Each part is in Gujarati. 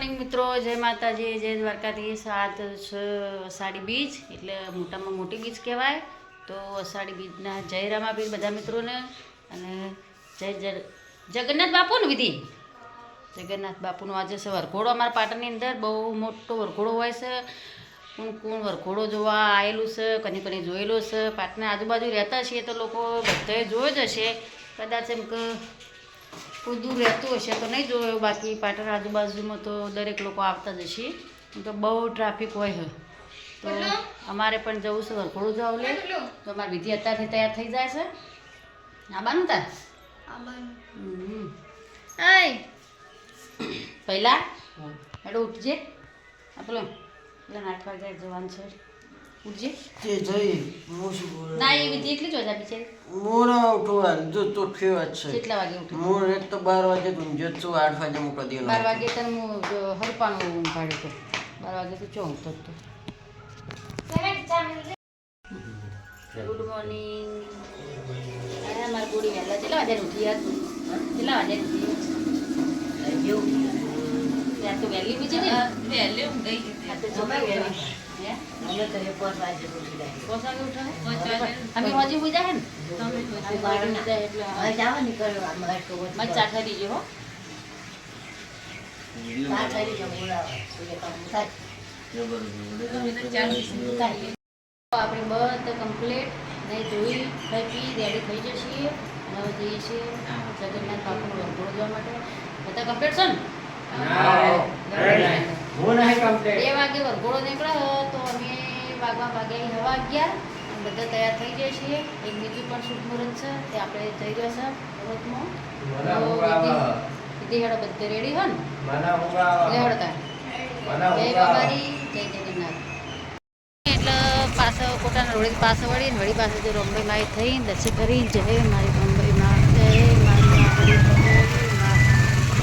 મોર્નિંગ મિત્રો, જય માતાજી, જય દ્વારકાધીશ। સાત અષાઢી બીજ એટલે મોટામાં મોટી બીજ કહેવાય। તો અષાઢી બીજના જય રામાપીર બધા મિત્રોને અને જય જગન્નાથ બાપુને વિધિ જગન્નાથ બાપુનો આજે છે વરઘોડો। અમારા પાટણની અંદર બહુ મોટો વરઘોડો હોય છે। કોણ વરઘોડો જોવા આવેલું છે, કની જોયેલો છે, પાટણની આજુબાજુ રહેતા છીએ તો લોકો બધાએ જોયો જ હશે। કદાચ એમ કે કોઈ દૂર રહેતું હશે તો નહીં જોયો, બાકી પાટણ આજુબાજુમાં તો દરેક લોકો આવતા જ હશે। તો બહુ ટ્રાફિક હોય છે, તો અમારે પણ જવું છે વરઘોડું જવું લે। તો અમારી વિધિ અત્યારથી તૈયાર થઈ જાય છે। આવવાનું તાર પહેલાં એટલે ઉઠજે, પેલો 8 વાગે જવાનું છે, ઉઠજે। તે જઈ મોસી બોલ ના એ વિધિ એટલી જ હોય બિચારી। મોરા ઉઠવા જો તો ફેવા છે કેટલા વાગે ઉઠે? મોર એક તો 12 વાગે ઊંઘે છું, 8 વાગે મૂકી દેનો। 12 વાગે તને હું હરપાનું કાઢ્યું તો 12 વાગે તો ચોંક તો ગુડ મોર્નિંગ। મારી ગોળી વહેલા કેટલા વાગે ઉઠી યાર? કેટલા વાગે ઉઠી? ત્યાં તો વહેલી બીજી ને વહેલી ઊંઘ ગઈ આ તો જમાઈ વહેલી હે અમે તો 5 વાગે ઉઠી જાય। 5 વાગે ઉઠા? 5 વાગે અમે હોજી હોઈ જાય ને તમે હોજી બાર જાય એટલે હવે જાવ ની કરો અમાર તો મત ચાખા દીજો હો ચાખા દીજો બોલાવા સુલે કામ થાય આપણે બધું કમ્પ્લીટ નહીં ધોઈ ખાઈ પી રેડી થઈ જશે અને હવે જઈએ છીએ જગન્નાથ બાપુનો વરઘોડો જોવા માટે। બધા કમ્પ્લીટ છે ને? 2 વાગે વરઘોડો નીકળે તો અમે વાગ્યા 11 બધા તૈયાર થઈ જાય છીએ। એક બીજું પણ શુભ મુહૂર્ત છે તે આપણે જઈ રહ્યા છે મુહૂર્તમાં। વિધિ હેડો બધે રેડી હોય ને એટલે હેડતા જય બાબારી જય જગન્નાથ। એટલે પાછો કોટાના રોડી પાસે વળીને વળી પાસે જે રોમભાઈ માઈ થઈને દર્શન કરી જય મારી રોમભાઈ માં જય મારી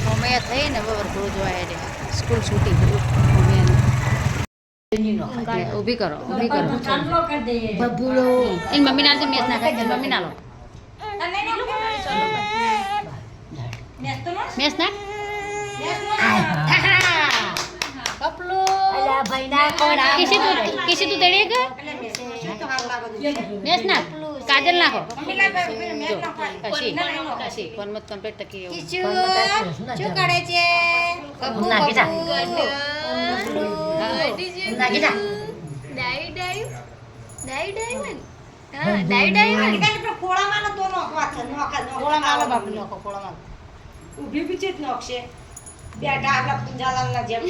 મમ્મીયા થઈને હવે વરઘોડો જોવા એટલે સ્કૂલ છૂટી ગયું ઊભી કરો ઊભી કરો બબુલો એની મમ્મી ના મેચ ના ખાય મમ્મી ના લો મેચ ના કપલો અલા ભાઈ ના કોડા કિસી તું તેડેगा મેચ ના કાજલ નાખો કશી ફોન મત કમ્પ્લીટ તકી શું કરે છે કબુ નાખી જા નાખી જા ડાઈ ડાઈ મન હા ડાઈ મન કે ખોળા માનો તો નોખવા છે ખોળા માનો બાપ નોખો ખોળા માનો ઊભી પીછે જ નોખશે બેટા આપલા પુંજાલાલના જેમ